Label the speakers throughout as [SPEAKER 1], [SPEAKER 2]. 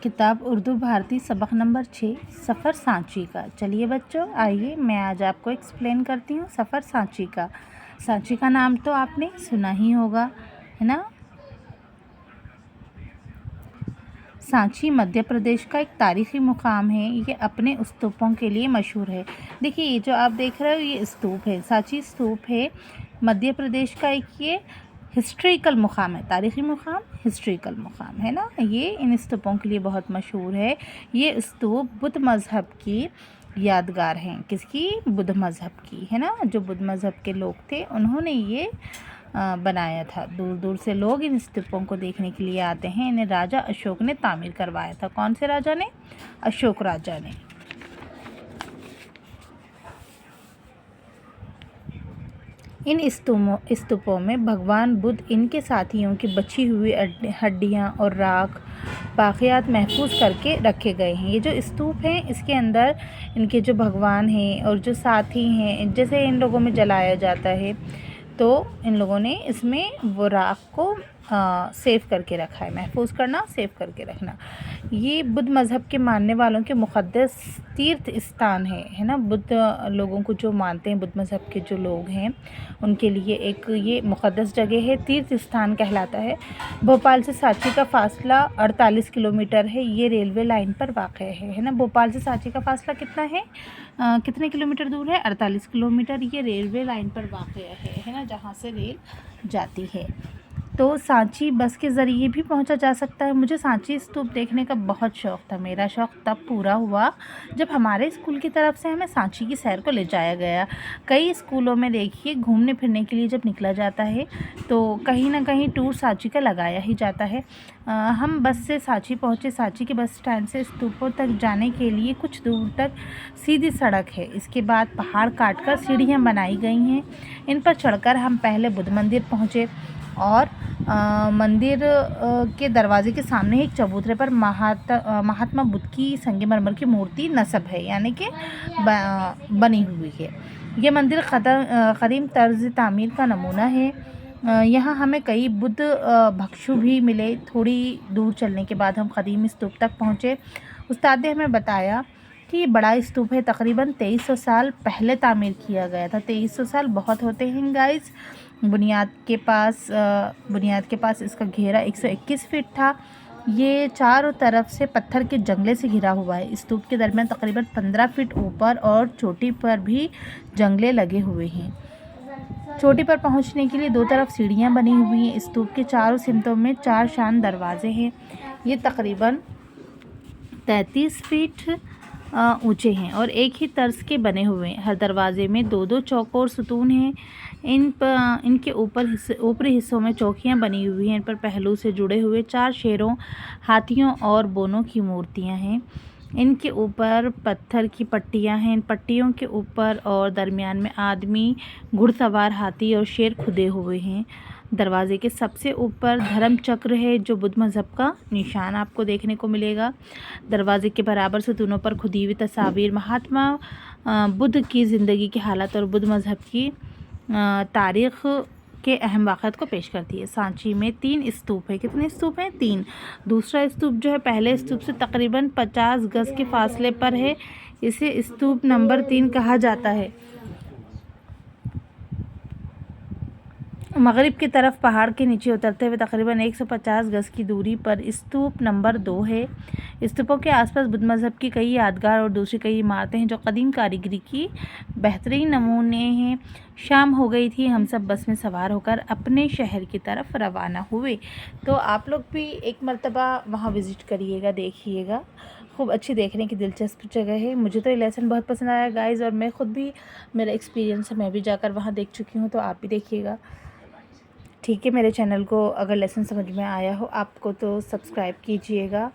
[SPEAKER 1] किताब उर्दू भारती सबक नंबर 6 सफ़र सांची का। चलिए बच्चों, आइए मैं आज आपको एक्सप्लेन करती हूँ सफ़र सांची का। सांची का नाम तो आपने सुना ही होगा, है ना। सांची मध्य प्रदेश का एक तारीख़ी मुकाम है। ये अपने स्तूपों के लिए मशहूर है। देखिए, ये जो आप देख रहे हो ये स्तूप है, सांची स्तूप है। मध्य प्रदेश का एक ये हिस्ट्रिकल मुकाम है, तारीख़ी मुकाम, हिस्ट्रिकल मुकाम, है ना। ये इन स्तूपों के लिए बहुत मशहूर है। ये स्तूप बुद्ध मज़हब की यादगार हैं। किसकी? बुद्ध मज़हब की, है ना। जो बुद्ध मज़हब के लोग थे उन्होंने ये बनाया था। दूर दूर से लोग इन स्तूपों को देखने के लिए आते हैं। इन्हें राजा अशोक ने तामीर करवाया था। कौन से राजा ने? अशोक राजा ने। इन स्तूपों में भगवान बुद्ध, इनके साथियों की बची हुई हड्डियां और राख बाक़ियात महफूज करके रखे गए हैं। ये जो स्तूप हैं इसके अंदर इनके जो भगवान हैं और जो साथी हैं, जैसे इन लोगों में जलाया जाता है, तो इन लोगों ने इसमें वो राख को सेव करके रखा है। महफूज करना, सेव करके रखना। ये बुद्ध मज़हब के मानने वालों के मुक़द्दस तीर्थ स्थान है ना। बुद्ध लोगों को जो मानते हैं, बुद्ध मज़हब के जो लोग हैं, उनके लिए एक ये मुक़द्दस जगह है, तीर्थ स्थान कहलाता है। भोपाल से सांची का फ़ासला 48 किलोमीटर है। ये रेलवे लाइन पर वाक़ है ना। भोपाल से सांची का फ़ासला कितना है? कितने किलोमीटर दूर है? 48 किलोमीटर। ये रेलवे लाइन पर वाक़ है ना, जहाँ से रेल जाती है। तो सांची बस के ज़रिए भी पहुंचा जा सकता है। मुझे सांची स्तूप देखने का बहुत शौक़ था। मेरा शौक़ तब पूरा हुआ जब हमारे स्कूल की तरफ से हमें सांची की सैर को ले जाया गया। कई स्कूलों में देखिए, घूमने फिरने के लिए जब निकला जाता है तो कहीं ना कहीं टूर सांची का लगाया ही जाता है। हम बस से सांची पहुँचे। सांची के बस स्टैंड से स्तूपों तक जाने के लिए कुछ दूर तक सीधी सड़क है। इसके बाद पहाड़ काट कर सीढ़ियाँ बनाई गई हैं। इन पर चढ़कर हम पहले बुद्ध मंदिर पहुँचे और मंदिर के दरवाजे के सामने एक चबूतरे पर महात्मा बुद्ध की संगमरमर की मूर्ति नस्ब है, यानी कि बनी हुई है। ये मंदिर कदीम तर्ज तामीर का नमूना है। यहाँ हमें कई बुद्ध भिक्षु भी मिले। थोड़ी दूर चलने के बाद हम कदीम स्तूप तक पहुँचे। उस्ताद ने हमें बताया कि ये बड़ा स्तूप है, तकरीबन 2300 साल पहले तामीर किया गया था। 2300 साल बहुत होते हैं गाइस। बुनियाद के पास इसका घेरा 121 फीट था। ये चारों तरफ से पत्थर के जंगले से घिरा हुआ है। स्तूप के दरमियान तकरीबन 15 फीट ऊपर और चोटी पर भी जंगले लगे हुए हैं। चोटी पर पहुंचने के लिए दो तरफ सीढ़ियां बनी हुई हैं। स्तूप के चारों सिमतों में 4 शान दरवाजे हैं। ये तकरीबन 33 फीट ऊंचे हैं और एक ही तर्ज के बने हुए हैं। हर दरवाजे में 2-2 चौकोर सुतून हैं। इनके ऊपरी हिस्सों में चौकियां बनी हुई हैं। इन पर पहलू से जुड़े हुए 4 शेरों, हाथियों और बोनों की मूर्तियां हैं। इनके ऊपर पत्थर की पट्टियां हैं। इन पट्टियों के ऊपर और दरमियान में आदमी, घुड़सवार, हाथी और शेर खुदे हुए हैं। दरवाजे के सबसे ऊपर धर्म चक्र है, जो बुद्ध मज़हब का निशान आपको देखने को मिलेगा। दरवाजे के बराबर सुतूनों पर खुदी हुई तस्वीर महात्मा बुद्ध की ज़िंदगी की हालत और बुद्ध मज़हब की तारीख़ के अहम वाक़यात को पेश करती है। सांची में 3 स्तूप है। कितने स्तूप हैं? 3। दूसरा स्तूप जो है पहले स्तूप से तकरीबन 50 गज़ के फासले पर है। इसे स्तूप नंबर 3 कहा जाता है। मगरिब की तरफ पहाड़ के नीचे उतरते हुए तकरीबन 150 गज़ की दूरी पर स्तूप नंबर 2 है। स्तूपों के आसपास बुद्ध मज़हब की कई यादगार और दूसरी कई इमारतें हैं जो कदीम कारीगरी की बेहतरीन नमूने हैं। शाम हो गई थी। हम सब बस में सवार होकर अपने शहर की तरफ रवाना हुए। तो आप लोग भी एक मर्तबा वहाँ विज़िट करिएगा, देखिएगा। खूब अच्छी, देखने की दिलचस्प जगह है। मुझे तो ये लेसन बहुत पसंद आया गाइज़, और मैं ख़ुद भी, मेरा एक्सपीरियंस है, मैं भी जाकर वहाँ देख चुकी हूँ, तो आप भी देखिएगा। ठीक है, मेरे चैनल को अगर लेसन समझ में आया हो आपको तो सब्सक्राइब कीजिएगा,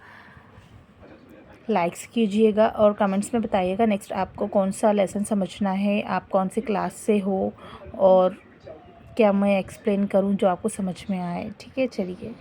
[SPEAKER 1] लाइक्स कीजिएगा और कमेंट्स में बताइएगा नेक्स्ट आपको कौन सा लेसन समझना है, आप कौन सी क्लास से हो और क्या मैं एक्सप्लेन करूं जो आपको समझ में आए। ठीक है, चलिए।